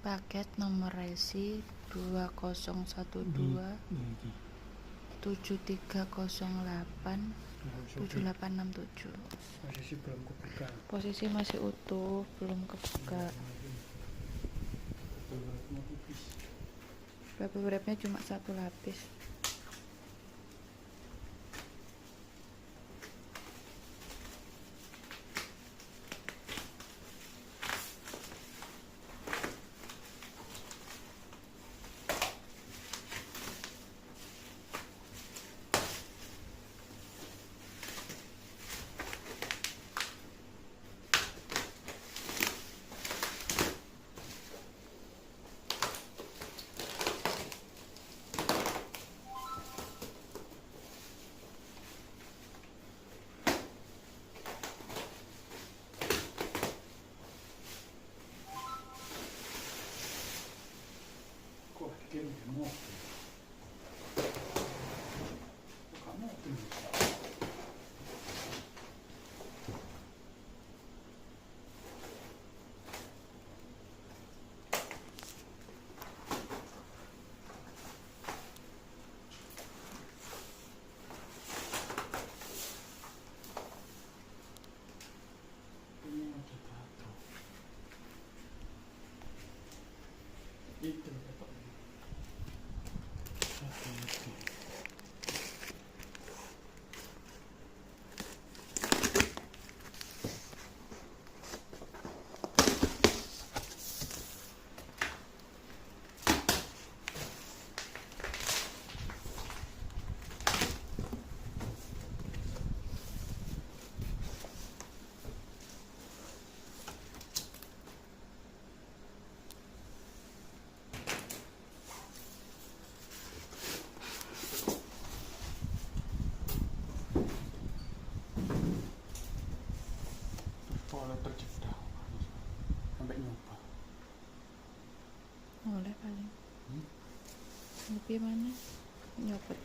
Paket nomor resi 2012 7308 7867. Posisi belum kebuka. Posisi masih utuh, belum kebuka. Bubble wrapnya cuma 1 lapis. Che morto. Kamu itu pola tercipta sampai nyoba Boleh paling. Lebih mana? Nyopet.